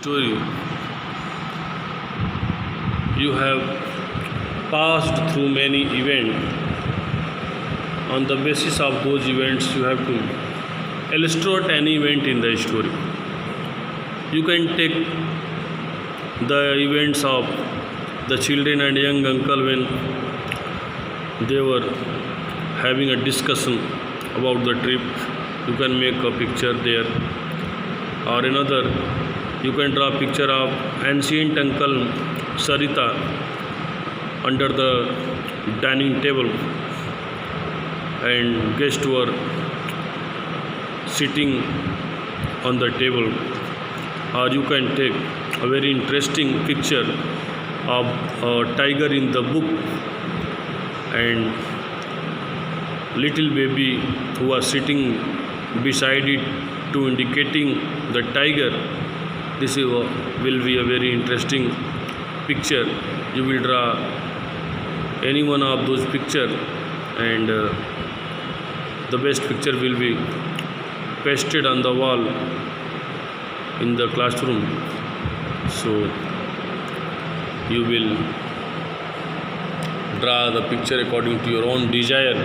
story. You have passed through many events. On the basis of those events, you have to illustrate any event in the story. You can take the events of the children and young uncle when they were having a discussion about the trip. You can make a picture there, or another you can draw a picture of ancient uncle Sarita under the dining table, and guests were sitting on the table. Or you can take a very interesting picture of a tiger in the book and little baby who was sitting beside it to indicating the tiger. This will be a very interesting picture. You will draw any one of those pictures, and the best picture will be pasted on the wall in the classroom. So you will draw the picture according to your own desire.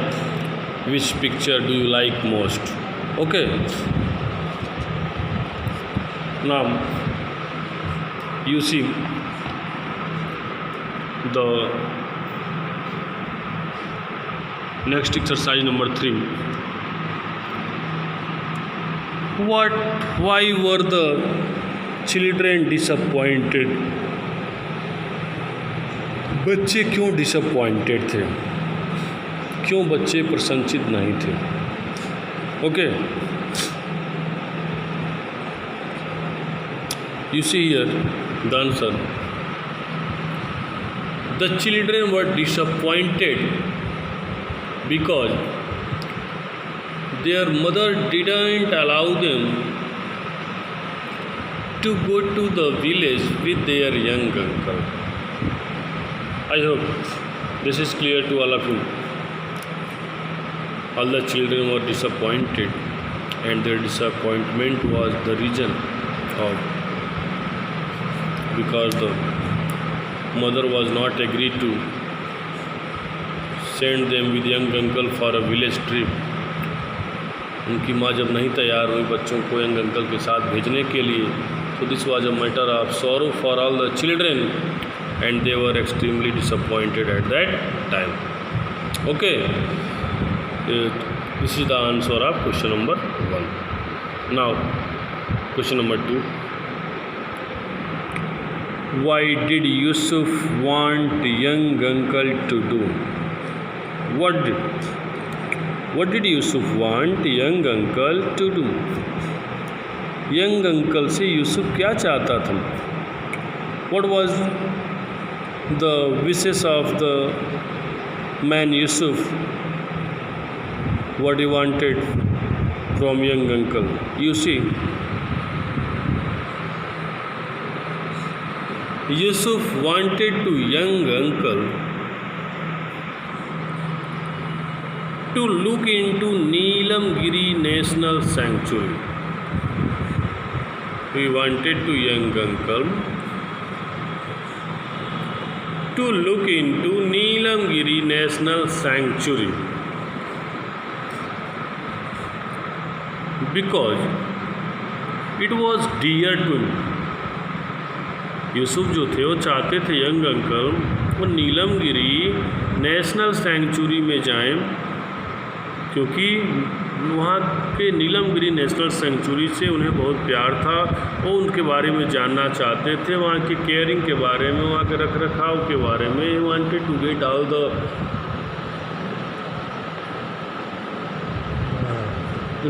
Which picture do you like most? Okay. Now you see the next exercise number 3. Why were the children disappointed? बच्चे क्यों disappointed थे? क्यों बच्चे प्रसन्नचित नहीं थे? Okay, you see here the answer. The children were disappointed because their mother didn't allow them to go to the village with their young uncle. I hope this is clear to all of you. All the children were disappointed, and their disappointment was the reason of because the mother was not agreed to send them with young uncle for a village trip. उनकी माँ जब नहीं तैयार हुई बच्चों को young uncle के साथ भेजने के लिए, so this was a matter of sorrow for all the children, and they were extremely disappointed at that time. Okay, this is the answer of question number 1. Now question number 2. Why did Yusuf want young uncle to do? What did Yusuf want young uncle to do? Young uncle से यूसुफ क्या चाहता था? What was the wishes of the man Yusuf? What he wanted from young uncle? You see, Yusuf wanted to young uncle to look into Neelamgiri National Sanctuary. He wanted to young uncle to look into Neelamgiri National Sanctuary because it was dear to him. Yusuf जो थे वो चाहते थे young uncle वो नीलमगिरी national century में जाएं, क्योंकि वहाँ के नीलमगिरी नेशनल सेंचुरी से उन्हें बहुत प्यार था. वो उनके बारे में जानना चाहते थे, वहाँ की केयरिंग के बारे में, वहाँ के रख रखाव के बारे में. He wanted to get all the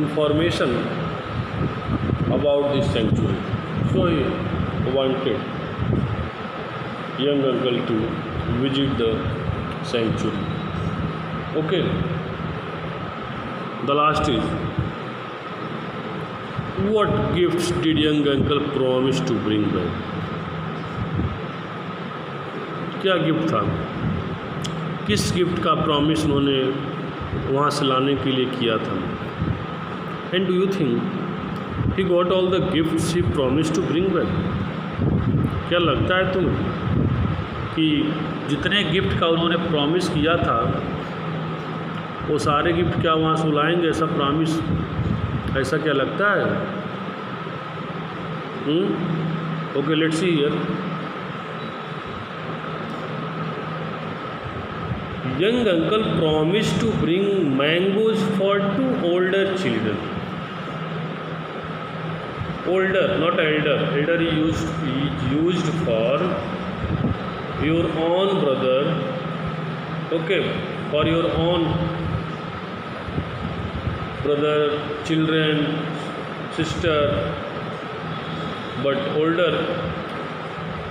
information about this century. So he wanted young uncle to visit the sanctuary. Okay, the last is, what gifts did young uncle promise to bring back? क्या gift था? किस gift का promise उन्होंने वहाँ से लाने के लिए किया था? And do you think he got all the gifts he promised to bring back? क्या लगता है तुम्हें कि जितने गिफ्ट का उन्होंने प्रॉमिस किया था वो सारे गिफ्ट क्या वहाँ से लाएंगे, ऐसा प्रॉमिस, ऐसा क्या लगता है? Okay, let's see here. Young uncle promised to bring mangoes for 2 older children. Older, not elder. Elder is used for your own brother. Okay, for your own brother, children, sister. But older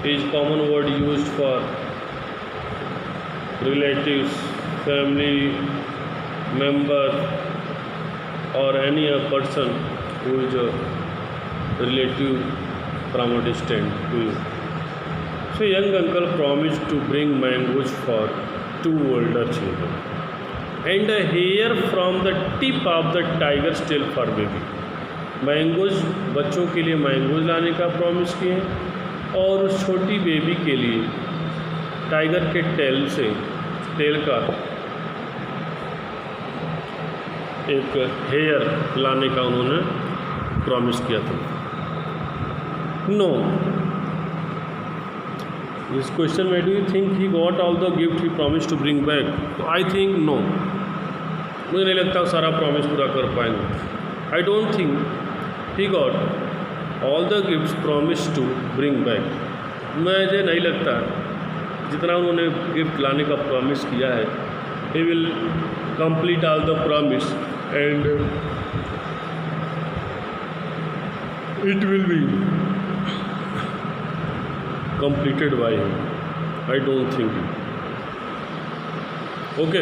is common word used for relatives, family member, or any other person who is a relative from a distance to you. So young uncle promised to bring mangoes for 2 older children and a hair from the tip of the tiger's tail for baby. Mangoes, बच्चों के लिए mangoes लाने का promise किए और उस छोटी baby के लिए टाइगर के टेल का एक हेयर लाने का उन्होंने प्रॉमिस किया था. नो, दिस क्वेश्चन में, do you think he got all the gift he promise to bring back? तो आई थिंक नो, मुझे नहीं लगता सारा प्रॉमिस पूरा कर पाएंगे. I don't think he got all the gifts promise to bring back. मुझे नहीं लगता जितना उन्होंने गिफ्ट लाने का प्रॉमिस किया है, he will complete all the promise and it will be completed by him. I don't think. Okay.